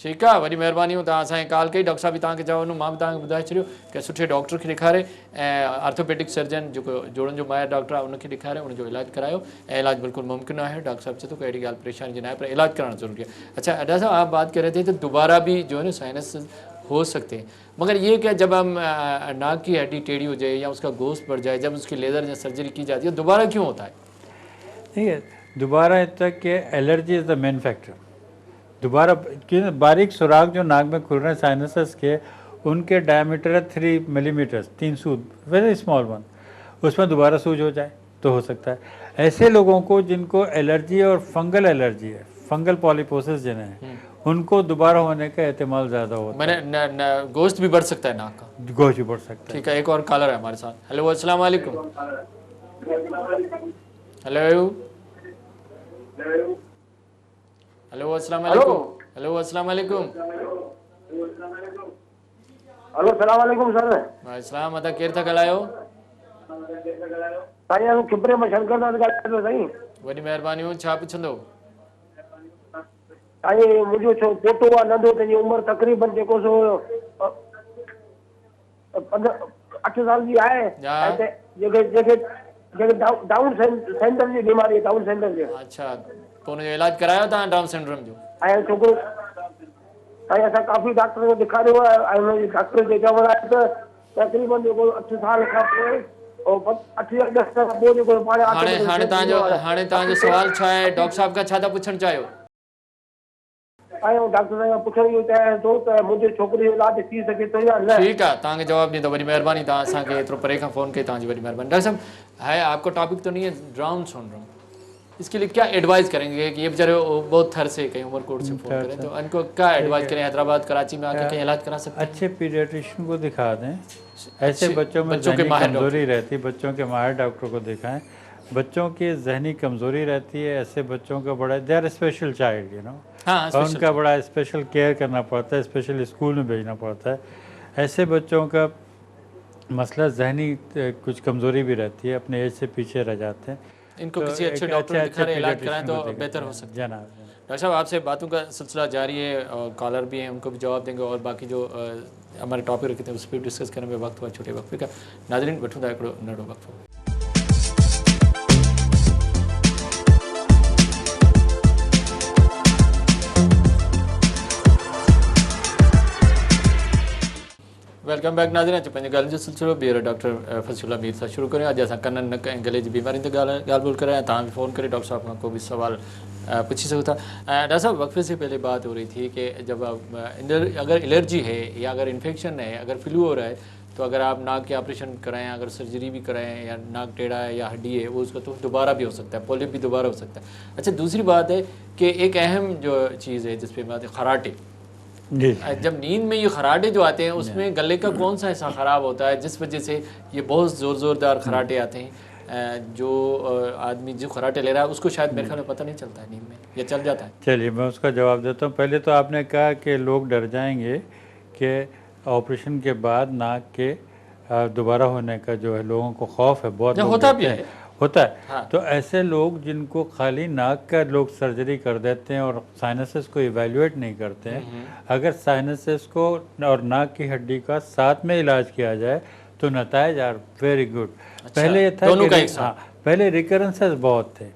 Speaker 1: ठीकु आहे, वॾी महिरबानी। तव्हां असांखे कॉल कई, डॉक्टर साहब बि तव्हांखे चवंदो, मां बि तव्हांखे ॿुधाए छॾियो कि सुठे डॉक्टर खे ॾेखारे ऐं ऑर्थोपेडिक सर्जन जेको जोड़नि जो माहिर डॉक्टर आहे उनखे ॾेखारे उनजो इलाजु करायो, ऐं इलाजु बिल्कुलु मुमकिन आहे। डॉक्टर साहब चए थो कि अहिड़ी ॻाल्हि परेशानी जी न आहे, पर इलाजु कराना ज़रूरी है। अच्छा अड्डा साहब, आप बात कर रहे थे तो दोबारा भी जो है ना साइनस हो सकते हैं, मगर ये क्या जब हम नाक की हड्डी टेढ़ी हो जाए या उसका गोश्त बढ़ जाए, जब उसकी लेज़र या सर्जरी की जाती है, दोबारा क्यों होता है?
Speaker 2: ठीक है, दोबारा तक के allergy is the main factor. दोबारा क्योंकि बारीक सुराख जो नाक में खुल रहे हैं साइनसेस के, उनके डायमीटर है 3 मिलीमीटर, 3 सूद, वेरी स्मॉल वन, उसमें दोबारा सूज हो जाए तो हो सकता है। ऐसे लोगों को जिनको एलर्जी और फंगल एलर्जी है, फंगल पॉलीपोसिस जिन्हें, उनको दोबारा होने का एहतमाल ज़्यादा होता है।
Speaker 1: मैंने गोश्त भी बढ़ सकता है नाक का?
Speaker 2: गोश्त भी बढ़ सकता है।
Speaker 1: ठीक है, एक और कॉलर है हमारे साथ। हेलो, अस्सलाम वालेकुम। हेलो हेलो, अस्सलाम वालेकुम। हेलो, अस्सलाम वालेकुम।
Speaker 4: हेलो, सलाम वालेकुम सर।
Speaker 1: अस्सलाम, अदा केर था ॻाल्हायो?
Speaker 4: साईं खिबरे में शंकर दास ॻाल्हायो साईं।
Speaker 1: वॾी महिरबानी, छा पुछंदो?
Speaker 4: साईं मुंहिंजो छो पोटो आहे नंढो, तंहिंजी उमिरि तक़रीबन जेको सो 8 साल जी आहे, जेके डाउन सेंटर जी बीमारी, डाउन सेंटर जी।
Speaker 1: अच्छा, पोइ हुनजो इलाजु करायो तव्हां डाउन सिंड्रोम जो?
Speaker 4: ऐं छोकिरो ऐं असां काफ़ी डॉक्टर खे ॾेखारियो आहे, ऐं हुनजी डॉक्टर जे चवण आहे त तक़रीबन जेको 8 साल खां पोइ 8 या 10 साल खां पोइ जेको
Speaker 1: हाणे तव्हांजो सुवाल छा आहे? डॉक्टर साहब खां छा था पुछणु चाहियो?
Speaker 4: ऐं डॉक्टर साहब पुछण इहो चाहियां थो त मुंहिंजे छोकिरे जो इलाजु थी सघे थो या न।
Speaker 1: ठीकु आहे, तव्हांखे जवाबु ॾींदो। वॾी महिरबानी, तव्हां असांखे एतिरो परे खां फ़ोन कई, तव्हांजी वॾी महिरबानी। डॉक्टर साहब, है आपको टॉपिक तो नहीं है डाउन सिंड्रोम, इसके लिए क्या एडवाइस करेंगे कि ये बेचारे बहुत थर से कहीं उमरकोट से फ़ोन करें, तो इनको क्या एडवाइस करें? हैदराबाद कराची में आके कहीं इलाज करा सकते हैं?
Speaker 2: अच्छे पीडियाट्रिशियन को दिखा दें। ऐसे बच्चों में जहनी कमज़ोरी रहती है, बच्चों के माहिर डॉक्टर को दिखाएं। बच्चों की जहनी कमज़ोरी रहती है, ऐसे बच्चों का बड़ा, they are special child, you know, और उनका बड़ा स्पेशल केयर करना पड़ता है, स्पेशल स्कूल में भेजना पड़ता है। ऐसे बच्चों का मसला जहनी कुछ कमज़ोरी भी रहती है, अपने एज से पीछे रह जाते हैं।
Speaker 1: इनको किसी अच्छे डॉक्टर दिखा इलाज कराएं तो बेहतर हो सकता है। डॉक्टर साहब, आपसे बातों का सिलसिला जारी है और कॉलर भी हैं, उनको भी जवाब देंगे, और बाकी जो हमारे टॉपिक रखे थे उस पर डिस्कस करने में वक्त हुआ छोटे वक्त का। नाज़रीन, वठूं था हिकिड़ो नंढो वक़्फ़ो। वेलकम बैक नाज़रीन। अचो पंहिंजे ॻाल्हि जो सिलसिलो ॿीहर डॉक्टर फसीउल्लाह मीर सां शुरू करियूं। अॼु असां कननि नक ऐं गले जी बीमारियुनि ते ॻाल्हि ॿोल करां। तव्हां भी फ़ोन करे डॉक्टर साहब खां को भी सवाल पूछ सकता। डॉक्टर साहब वक्फे से पहले बात हो रही थी कि जब अगर एलर्जी है या अगर इन्फेक्शन है, अगर फ्लू हो रहा है, तो अगर आप नाक के ऑपरेशन कराएं, अगर सर्जरी भी कराएं या नाक टेढ़ा है या हड्डी है वो उसका तो दोबारा भी हो सकता है, पॉलिप भी दोबारा हो सकता है। अच्छा, दूसरी बात है कि एक अहम जो चीज़ है जिस पे बात है खराटे।
Speaker 2: जी,
Speaker 1: जब नींद में ये खराटे जो आते हैं उसमें गले का कौन सा हिस्सा ख़राब होता है जिस वजह से ये बहुत ज़ोरदार खराटे आते हैं? जो आदमी जो खराटे ले रहा है उसको शायद मेरे ख्याल में पता नहीं चलता है नींद में, या चल जाता है।
Speaker 2: चलिए मैं उसका जवाब देता हूँ। पहले तो आपने कहा कि लोग डर जाएंगे कि ऑपरेशन के बाद नाक के दोबारा होने का जो है लोगों को खौफ है, बहुत लोग
Speaker 1: होता भी
Speaker 2: डरते
Speaker 1: है।
Speaker 2: हैं। होता है।
Speaker 1: हाँ।
Speaker 2: तो ऐसे लोग जिनको खाली नाक का लोग सर्जरी कर देते हैं और साइनसेस को इवेल्युएट नहीं करते हैं, अगर साइनसेस को और नाक की हड्डी का साथ में इलाज किया जाए तो नताइज आर वेरी गुड।
Speaker 1: अच्छा,
Speaker 2: पहले ये था
Speaker 1: दोनों का
Speaker 2: कि
Speaker 1: एक साथ।
Speaker 2: पहले रिकरेंसेस बहुत थे।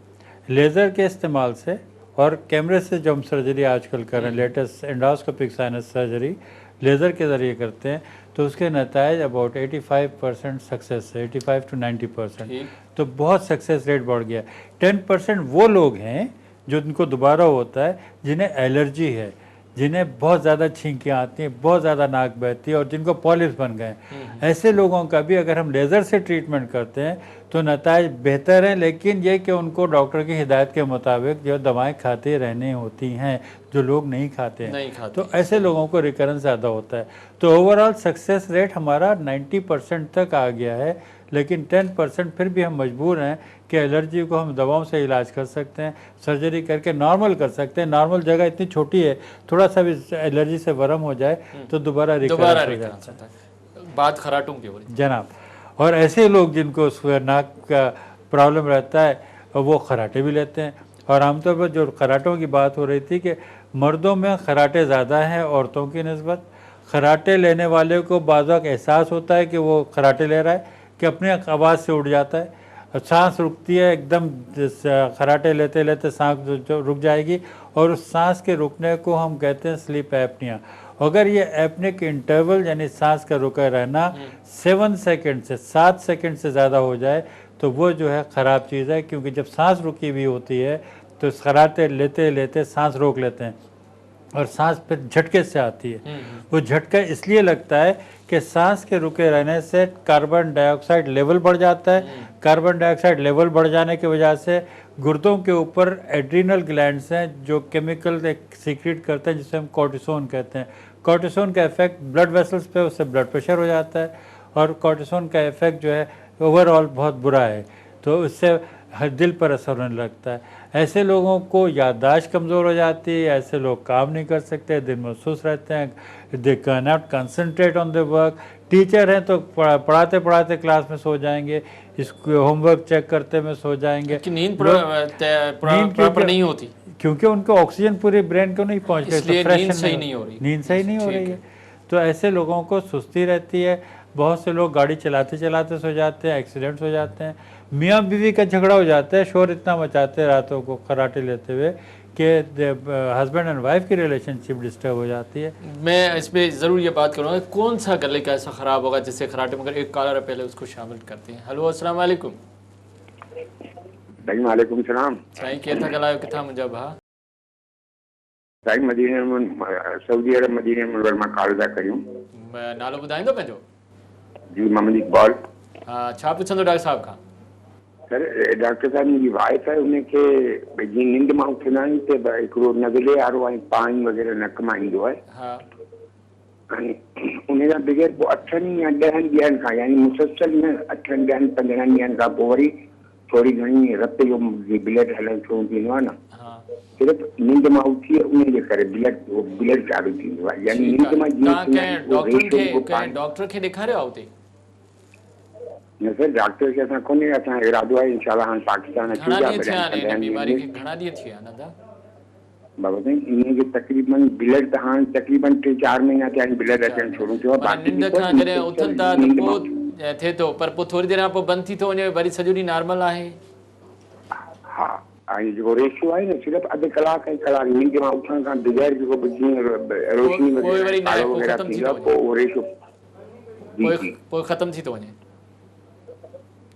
Speaker 2: लेज़र के इस्तेमाल से और कैमरे से जो हम सर्जरी आजकल कर रहे हैं, latest endoscopic sinus surgery laser के ज़रिए करते हैं, तो उसके नताइज अबाउट 85% सक्सेस है, 85 to 90%। तो बहुत सक्सेस रेट बढ़ गया। 10% वो लोग हैं जो उनको दोबारा होता है जिन्हें एलर्जी है, जिन्हें बहुत ज़्यादा छींकियाँ आती हैं, बहुत ज़्यादा नाक बहती है और जिनको पॉलिप्स बन गए। ऐसे लोगों का भी अगर हम लेज़र से ट्रीटमेंट करते हैं तो नताइज बेहतर हैं, लेकिन ये कि उनको डॉक्टर की हिदायत के मुताबिक जो दवाएं खाते रहनी होती हैं, जो लोग नहीं खाते हैं। तो ऐसे लोगों को रिकरेंस ज़्यादा होता है। तो ओवरऑल सक्सेस रेट हमारा 90% तक आ गया है, लेकिन 10% फिर भी हम मजबूर हैं कि एलर्जी को हम दवाओं से इलाज कर सकते हैं, सर्जरी करके नॉर्मल कर सकते हैं। नॉर्मल जगह इतनी छोटी है, थोड़ा सा भी एलर्जी से वरम हो जाए तो दोबारा रिकरेंस हो जाता है।
Speaker 1: बात खराटों की हो रही
Speaker 2: जनाब। और ऐसे लोग जिनको नाक का प्रॉब्लम रहता है वो खराटे भी लेते हैं। और आमतौर पर जो खराटों की बात हो रही थी कि मर्दों में खराटे ज़्यादा हैं औरतों की निस्बत। खराटे लेने वाले को बाज़ वक़्त एहसास होता है कि वो खराटे ले रहा है, कि अपने आवाज़ से उठ जाता है, सांस रुकती है एकदम, खराटे लेते लेते सांस रुक जाएगी और उस सांस के रुकने को हम कहते हैं स्लीप एपनिया। अगर ये एपनिक इंटरवल यानी सांस का रुका रहना 7 सेकंड से 7 सेकंड से ज़्यादा हो जाए तो वो जो है ख़राब चीज़ है, क्योंकि जब सांस रुकी हुई होती है तो खराटे लेते लेते सांस रोक लेते हैं और सांस फिर झटके से आती है। वो झटका इसलिए लगता है कि सांस के रुके रहने से कार्बन डाइऑक्साइड लेवल बढ़ जाता है। कार्बन डाइऑक्साइड लेवल बढ़ जाने की वजह से गुर्दों के ऊपर एड्रीनल ग्लैंड्स हैं जो केमिकल सीक्रेट करते हैं जिसे हम कॉर्टिसोन कहते हैं। कॉर्टिसोन का इफेक्ट ब्लड वेसल्स पे, उससे ब्लड प्रेशर हो जाता है और कॉर्टिसोन का इफेक्ट जो है ओवरऑल बहुत बुरा है, तो उससे दिल पर असर होने लगता है। ऐसे लोगों को याददाश्त कमज़ोर हो जाती है, ऐसे लोग काम नहीं कर सकते, दिन में सुस्त रहते हैं, they can not concentrate on the work. Teacher हैं तो पढ़ाते पढ़ाते क्लास में सो जाएंगे, इसको होमवर्क चेक करते में सो जाएंगे।
Speaker 1: नींद प्रॉपर नहीं होती
Speaker 2: क्योंकि उनको ऑक्सीजन पूरे ब्रेन को नहीं पहुँचती,
Speaker 1: इसलिए नींद सही नहीं हो रही।
Speaker 2: नींद सही नहीं हो रही है, तो ऐसे लोगों को सुस्ती रहती है। बहुत से लोग गाड़ी चलाते चलाते सो जाते हैं, एक्सीडेंट्स हो जाते हैं। मियाँ बीवी का झगड़ा हो जाता है, शोर इतना मचाते हैं रातों को खराटे लेते हुए कि हस्बैंड एंड वाइफ की रिलेशनशिप डिस्टर्ब हो जाती है।
Speaker 1: मैं इस पर ज़रूर ये बात करूँगा कौन सा गले का ऐसा ख़राब होगा जिससे खराटे, मगर एक कॉलर पहले उसको शामिल करते हैं। हेलो अस्सलाम वालेकुम।
Speaker 6: वालेकुम सलाम।
Speaker 1: साईं केरु था ॻाल्हायो, किथां मुंहिंजा भाउ?
Speaker 6: साईं मदीने में, सऊदी अरब मदीने में मां कॉल था कयूं।
Speaker 1: नालो ॿुधाईंदो पंहिंजो?
Speaker 6: जी मोहम्मद इकबाल।
Speaker 1: हा, छा पुछंदो डॉक्टर साहब खां?
Speaker 6: सर डॉक्टर साहब मुंहिंजी वाइफ आहे, उनखे जीअं निंड मां उथंदा आहियूं त हिकिड़ो नज़ले वारो ऐं पाणी वग़ैरह नक मां ईंदो आहे।
Speaker 1: हा।
Speaker 6: ऐं उन खां बग़ैर पोइ 8 या 10 ॾींहंनि खां, यानी मुसलसल में 8 ॾहनि 15 ॾींहंनि खां पोइ वरी थोरी घणी रत जो ब्लड हलणु शुरू थींदो आहे न। सिर्फ़ु निंड मां उथी उन जे करे ब्लड चालू थींदो आहे। यानी निंड मां
Speaker 1: जीअं डॉक्टर खे ॾेखारियो आहे हुते?
Speaker 6: न सर, डॉक्टर खे असां कोन्हे, असां इरादो आहे इंशाल्लाह हाणे पाकिस्तान अचूं था।
Speaker 1: घणा ॾींहं थी विया दादा?
Speaker 6: बाबा साईं इन जो तकरीबन ब्लड त हाणे तकरीबन 3-4 महीना थिया आहिनि ब्लड अचणु शुरू थियो आहे।
Speaker 1: निंड खां जॾहिं उथनि था त पोइ थिए थो, पर पोइ थोरी देरि खां पोइ बंदि थी थो वञे, वरी सॼो ॾींहुं नॉर्मल आहे?
Speaker 6: हा, ऐं जेको रेशियो आहे न सिर्फ़ु अधु कलाक ऐं कलाक निंड मां उथण खां बग़ैर जेको जीअं रोशनी वग़ैरह थींदो आहे पोइ उहो रेशियो
Speaker 1: पोइ ख़त्म थी थो वञे।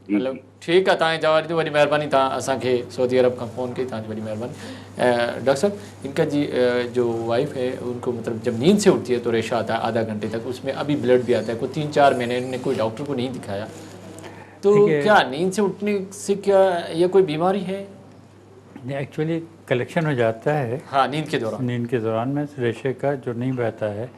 Speaker 6: जी,
Speaker 1: हलो ठीक है, तव्हांजी जवाब ॾिनो, वॾी महिरबानी, तव्हां असांखे सऊदी अरब खां फ़ोन कई, तव्हांजी वॾी महिरबानी। डॉक्टर साहब, इनका जी जो वाइफ है उनको मतलब जब नींद से उठती है तो रेशा आता है आधा घंटे तक, उसमें अभी ब्लड भी आता है, कोई 3-4 महीने इन्होंने कोई डॉक्टर को नहीं दिखाया, तो क्या नींद से उठने से क्या ये कोई बीमारी है?
Speaker 2: एक्चुअली कलेक्शन हो जाता है,
Speaker 1: हाँ, नींद के दौरान
Speaker 2: में रेशे का जो नहीं बहता है,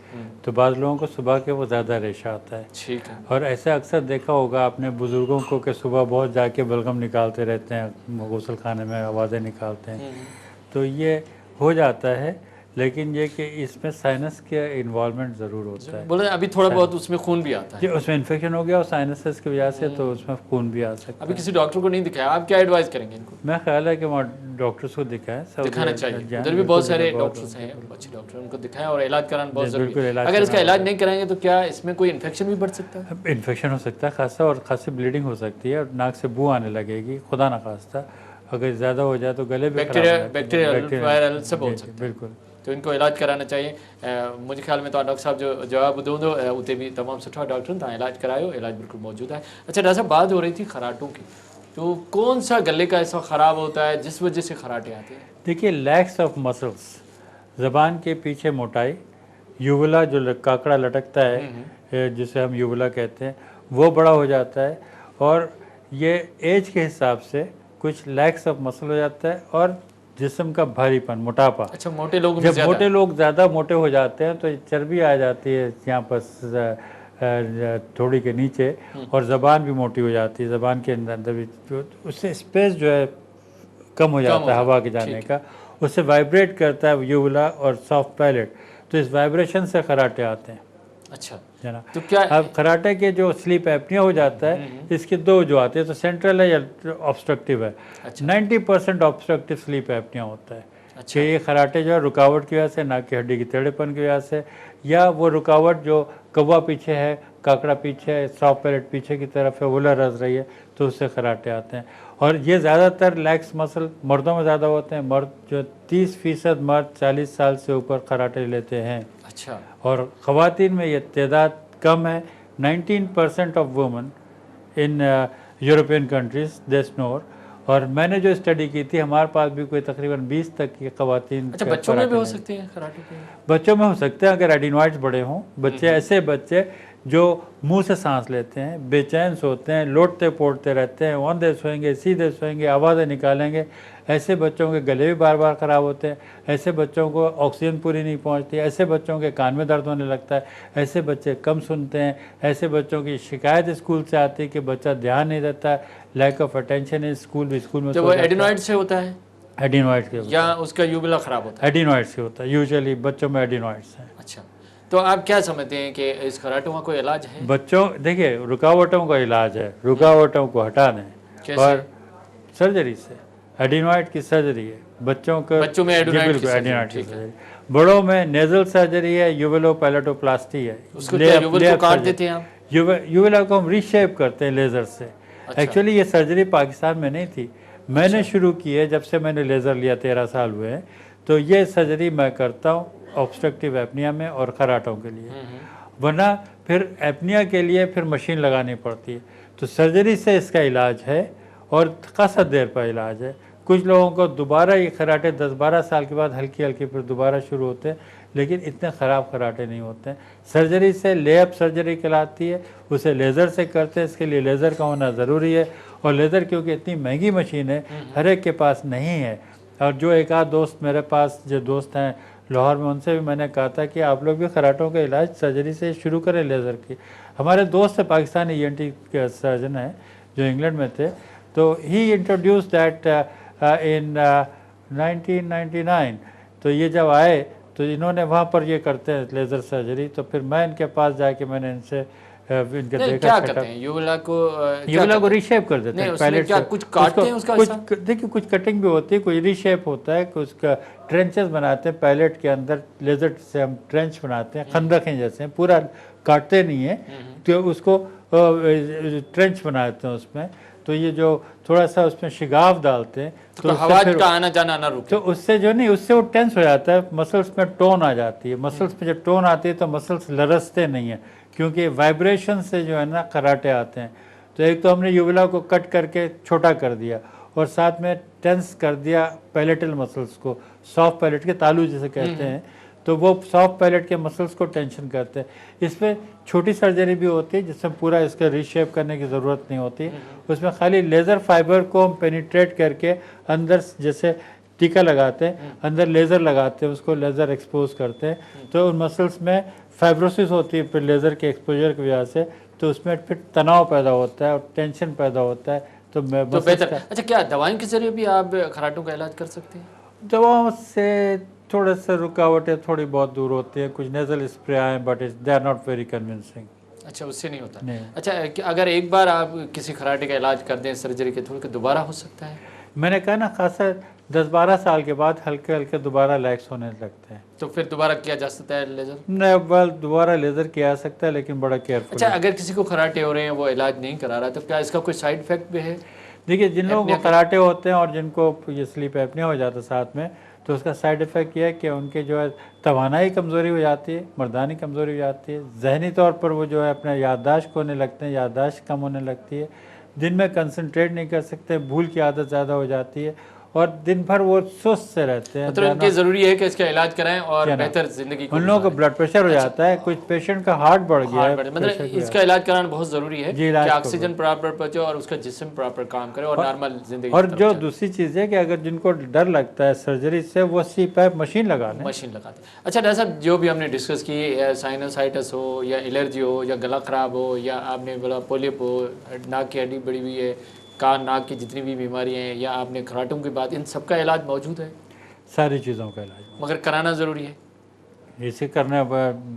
Speaker 2: तो बाज़ लोगों को सुबह के वो ज़्यादा रेशा आता है।
Speaker 1: ठीक है।
Speaker 2: और ऐसा अक्सर देखा होगा आपने बुज़ुर्गों को कि सुबह बहुत जाके बलगम निकालते रहते हैं, गुस्ल खाने में आवाज़ें निकालते हैं, तो ये हो जाता है। लेकिन ये कि इसमें साइनस के इन्वॉल्वमेंट ज़रूर होता है।
Speaker 1: बोले अभी थोड़ा बहुत उसमें खून भी आता है
Speaker 2: जी, उसमें इन्फेक्शन हो गया और साइनसेस की वजह से, तो उसमें खून भी आ सकता है।
Speaker 1: अभी किसी डॉक्टर को नहीं दिखाया, आप क्या एडवाइस करेंगे इनको?
Speaker 2: मैं ख्याल है कि वहाँ डॉक्टर्स को दिखाएं,
Speaker 1: दिखाना चाहिए, उधर भी बहुत सारे डॉक्टर्स हैं, अच्छे डॉक्टर, उनको दिखाएं और इलाज कराना बहुत जरूरी है। अगर इसका इलाज नहीं कराएंगे तो क्या इसमें कोई इन्फेक्शन भी बढ़ सकता है?
Speaker 2: इन्फेक्शन हो सकता है खासा, और खासी ब्लीडिंग हो सकती है और नाक से बू आने लगेगी, खुदा ना खास्ता अगर ज़्यादा हो जाए तो गले भी
Speaker 1: बैक्टीरियल वायरल सब हो सकता है।
Speaker 2: बिल्कुल,
Speaker 1: तो इनको इलाज कराना चाहिए। मुझे ख्याल में डॉक्टर साहब जो जवाब दो उते भी तमामु सुठा डॉक्टर तव्हां इलाज करायो, इलाज बिल्कुल मौजूद है। अच्छा डॉक्टर साहब, बात हो रही थी खराटों की, तो कौन सा गले का ऐसा ख़राब होता है जिस वजह से खराटे आते हैं?
Speaker 2: देखिए, लैक्स ऑफ मसल्स, ज़बान के पीछे मोटाई, यूवला जो काकड़ा लटकता है जिसे हम यूवला कहते हैं, वो बड़ा हो जाता है, और ये एज के हिसाब से कुछ लैक्स ऑफ मसल हो जाता है, और जिस्म का भारीपन, मोटापा।
Speaker 1: अच्छा, मोटे लोग
Speaker 2: जब मोटे लोग ज़्यादा मोटे हो जाते हैं तो चर्बी आ जाती है यहाँ पर थोड़ी के नीचे, और ज़बान भी मोटी हो जाती है, ज़बान के अंदर भी उससे स्पेस जो है कम हो जाता है हवा के जाने का, उससे वाइब्रेट करता है यूवला और सॉफ्ट पैलेट, तो इस वाइब्रेशन से खराटे आते हैं।
Speaker 1: अच्छा
Speaker 2: जना,
Speaker 1: तो क्या
Speaker 2: अब खराटे के जो स्लीप एपनिया हो जाता है, इसके दो जो आते हैं, तो सेंट्रल है या ऑब्स्ट्रक्टिव है। 90% ऑब्स्ट्रक्टिव स्लीप एपनिया होता है।
Speaker 1: अच्छा।
Speaker 2: कि ये खराटे जो है रुकावट की वजह से, नाक की हड्डी की टेढ़ेपन की वजह से, या वो रुकावट जो कौवा पीछे है, काकड़ा पीछे है, सॉफ्ट पैलेट पीछे की तरफ है, वो रस रही है, तो उससे खराटे आते हैं। और ये ज़्यादातर लैक्स मसल मर्दों में ज़्यादा होते हैं, मर्द जो 30% मर्द 40 साल से ऊपर खराटे लेते हैं।
Speaker 1: अच्छा।
Speaker 2: और ख़वातीन में ये तादाद कम है। 19% of women in European countries they snore. और मैंने जो स्टडी की थी, हमारे पास भी कोई तकरीबन 20 तक की ख़वातीन।
Speaker 1: अच्छा, बच्चों में भी हो सकते हैं खराटे के?
Speaker 2: बच्चों में हो सकते हैं अगर एडिनॉइड्स बड़े हों। बच्चे ऐसे बच्चे जो मुंह से सांस लेते हैं, बेचैन सोते हैं, लोटते पोड़ते रहते हैं, औंधे सोएंगे, सीधे सोएंगे, आवाज़ें निकालेंगे, ऐसे बच्चों के गले भी बार बार ख़राब होते हैं, ऐसे बच्चों को ऑक्सीजन पूरी नहीं पहुंचती, ऐसे बच्चों के कान में दर्द होने लगता है, ऐसे बच्चे कम सुनते हैं, ऐसे बच्चों की शिकायत स्कूल से आती है कि बच्चा ध्यान नहीं देता, लैक ऑफ अटेंशन है स्कूल में।
Speaker 1: तो वो एडिनॉइड से होता है?
Speaker 2: एडिनॉइड के
Speaker 1: या उसका यूबुला ख़राब होता है?
Speaker 2: एडिनॉइड से होता है, यूजुअली बच्चों में एडिनॉइड्स हैं।
Speaker 1: अच्छा, तो आप क्या समझते हैं कि इस खराटों का कोई इलाज है?
Speaker 2: बच्चों, देखिए रुकावटों का इलाज है, रुकावटों को हटा दें और सर्जरी से, एडिनॉइड की सर्जरी है बच्चों में एडिनॉइड की सर्जरी। बड़ों में नेजल सर्जरी है, यूवेलोपैलेटोप्लास्टी है।
Speaker 1: उसको क्या यूवेल को काट देते हैं आप?
Speaker 2: यूवेला को हम रीशेप करते हैं लेज़र से। एक्चुअली ये सर्जरी पाकिस्तान में नहीं थी, मैंने शुरू की है जब से मैंने लेज़र लिया, 13 साल हुए हैं। तो ये सर्जरी मैं करता हूँ ऑब्स्ट्रक्टिव एपनिया में और खराटों के लिए, वरना फिर एपनिया के लिए फिर मशीन लगानी पड़ती है। तो सर्जरी से इसका इलाज है और खासा देर पर इलाज है। कुछ लोगों को दोबारा ये खराटे 10-12 साल के बाद हल्की हल्की फिर दोबारा शुरू होते हैं, लेकिन इतने ख़राब खराटे नहीं होते हैं। सर्जरी से लेअप सर्जरी कहलाती है, उसे लेज़र से करते हैं, इसके लिए लेज़र का होना ज़रूरी है। और लेज़र क्योंकि इतनी महंगी मशीन है, हर एक के पास नहीं है। और जो एक आध दोस्त मेरे पास जो दोस्त हैं लाहौर में, उनसे भी मैंने कहा था कि आप लोग भी खराटों का इलाज सर्जरी से शुरू करें, लेज़र की। हमारे दोस्त पाकिस्तानी ENT के सर्जन हैं जो इंग्लैंड में थे, तो ही इंट्रोड्यूस दैट इन 1999। तो ये जब आए तो इन्होंने वहाँ पर ये करते हैं लेज़र सर्जरी, तो फिर मैं इनके पास जाके मैंने इनसे इनके देखा।
Speaker 1: क्या करते हैं? यूवेला को
Speaker 2: रीशेप कर देते हैं पहले।
Speaker 1: क्या कुछ काटते हैं उसका?
Speaker 2: कुछ देखिए, कुछ कटिंग भी होती है, कुछ रीशेप होता है, कुछ का ट्रेंचेस बनाते हैं पैलेट के अंदर, लेज़र से हम ट्रेंच बनाते हैं, खंदकें जैसे हैं, पूरा काटते नहीं है, तो उसको ट्रेंच बनाते हैं उसमें। तो ये जो थोड़ा सा उसमें शिगाफ डालते हैं
Speaker 1: तो हवा का आना जाना ना रुके,
Speaker 2: तो उससे जो नहीं, उससे वो टेंस हो जाता है, मसल्स में टोन आ जाती है। मसल्स में जब टोन आती है तो मसल्स लरसते नहीं हैं, क्योंकि वाइब्रेशन से जो है ना कराटे आते हैं। तो एक तो हमने यूविला को कट करके छोटा कर दिया और साथ में टेंस कर दिया पैलेटल मसल्स को, सॉफ्ट पैलेट के तालू जिसे कहते हैं, तो वो सॉफ्ट पैलेट के मसल्स को टेंशन करते हैं। इसमें छोटी सर्जरी भी होती है जिसमें पूरा इसका रीशेप करने की ज़रूरत नहीं होती, उसमें खाली लेज़र फाइबर को हम पेनिट्रेट करके अंदर जैसे टीका लगाते हैं, अंदर लेज़र लगाते हैं, उसको लेज़र एक्सपोज करते हैं, तो उन मसल्स में फाइब्रोसिस होती है फिर लेज़र के एक्सपोजर की वजह से, तो उसमें फिर तनाव पैदा होता है और टेंशन पैदा होता है। तो
Speaker 1: बेहतर। अच्छा, क्या दवाइयों के जरिए भी आप खराटों का इलाज कर सकते हैं?
Speaker 2: दवाओं से थोड़ा सा रुकावटें थोड़ी बहुत दूर होती हैं, कुछ नेजल स्प्रे आए but they are not very convincing.
Speaker 1: अच्छा, उससे नहीं होता?
Speaker 2: नहीं।
Speaker 1: अच्छा, अगर एक बार आप किसी खराटे का इलाज कर दें सर्जरी के थ्रू, दोबारा हो सकता है?
Speaker 2: मैंने कहा ना, खासा 10-12 साल के बाद हल्के हल्के दोबारा लैक्स होने लगते हैं।
Speaker 1: तो फिर दोबारा किया जा सकता है लेज़र?
Speaker 2: नहीं, बल दोबारा लेज़र किया जा सकता है, लेकिन बड़ा केयरफुल।
Speaker 1: अच्छा, अगर किसी को खराटे हो रहे हैं, वो इलाज नहीं करा रहा, तो क्या इसका कोई साइड इफेक्ट भी है?
Speaker 2: देखिए, जिन लोगों को कराटे होते हैं और जिनको ये स्लीप एपनिया हो जाता है साथ में, तो उसका साइड इफ़ेक्ट ये है कि उनके जो है तवानाई कमज़ोरी हो जाती है, मर्दानी कमज़ोरी हो जाती है, जहनी तौर पर वो जो है अपना याददाश्त खोने लगते हैं, याददाश्त कम होने लगती है, दिन में कंसंट्रेट नहीं कर सकते, भूल की आदत ज़्यादा हो जाती है और दिन भर वो सुस्त से रहते हैं।
Speaker 1: मतलब इनके ज़रूरी है कि इसका इलाज कराएं और बेहतर ज़िंदगी को।
Speaker 2: उन लोगों को ब्लड प्रेशर हो जाता है, कुछ पेशेंट का हार्ट बढ़ गया है,
Speaker 1: मतलब इसका इलाज कराना बहुत ज़रूरी है
Speaker 2: कि
Speaker 1: ऑक्सीजन प्रॉपर पहुंचे और उसका जिस्म प्रॉपर काम करे और नॉर्मल जिंदगी।
Speaker 2: और जो दूसरी चीज़ है कि अगर जिनको डर लगता है सर्जरी से, वो CPAP मशीन लगा लें।
Speaker 1: मशीन लगाते हैं। अच्छा डॉक्टर साहब, जो भी हमने डिस्कस की, साइनोसाइटिस हो या एलर्जी हो या गला ख़राब हो या आपने बोला पोलिप हो, नाक की हड्डी बड़ी हुई है, कान नाक की जितनी भी बीमारियां हैं, या आपने खराटों की बात, इन सब का इलाज मौजूद है?
Speaker 2: सारी चीज़ों का इलाज,
Speaker 1: मगर कराना ज़रूरी है।
Speaker 2: इसे करना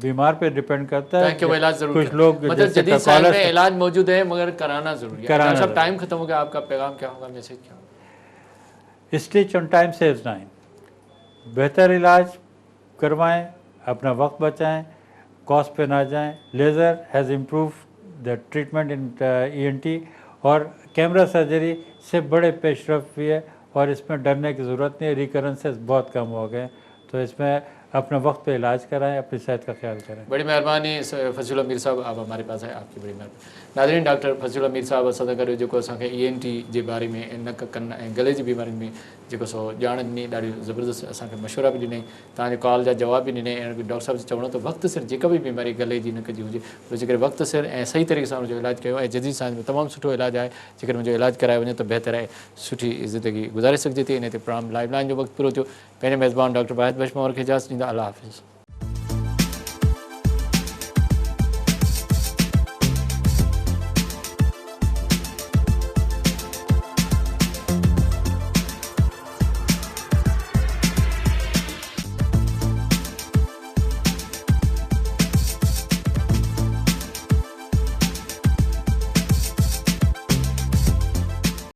Speaker 2: बीमार पे डिपेंड करता है
Speaker 1: कि वो इलाज जरूरी
Speaker 2: कुछ लोग
Speaker 1: मतलब जदीद साल में इलाज मौजूद है मगर कराना ज़रूरी है। सब टाइम खत्म हो गया, आपका पैगाम क्या होगा, मैसेज क्या होगा?
Speaker 2: Stitch on time saves time. बेहतर इलाज करवाएं, अपना वक्त बचाएं, कॉस्ट पे ना जाएं। Laser has improve the treatment in ENT और कैमरा सर्जरी से बड़े पेशरफ भी है और इसमें डरने की ज़रूरत नहीं है, रिकरेंसेस बहुत कम हो गए। तो इसमें अपना वक्त पे इलाज कराएं, अपनी सेहत का ख्याल करें।
Speaker 1: बड़ी मेहरबानी फजल अमीर साहब, आप हमारे पास है, आपकी बड़ी मेहरबानी। नाज़रीन, डॉक्टर फजल अमीर साहब असां करियो जेको असांखे ENT जे बारे में, नक कन ऐं गले जी बीमारियुनि में जेको सो ॼाण ॾिनी, ॾाढी ज़बरदस्त असांखे मशवरा बि ॾिनई, तव्हांजे कॉल जा जवाब बि ॾिनई। ऐं डॉक्टर साहब चवणो त वक़्तु सिर जेका बि बीमारी गले जी नक जी हुजे, उनजे करे वक़्तु सिर ऐं सही तरीक़े सां उनजो इलाजु कयो। ऐं जदीद साइंस में तमामु सुठो इलाजु आहे, जेकर उनजो इलाजु करायो वञे त बहितर आहे, सुठी ज़िंदगी गुज़ारे सघिजे थी। इन ते प्रोग्राम लाइव लाइन जो वक़्तु पूरो थियो। पंहिंजे मेज़बान डॉक्टर वाहिद बशमोर खे इजाज़त ॾींदा। अल्लाह हाफ़िज़।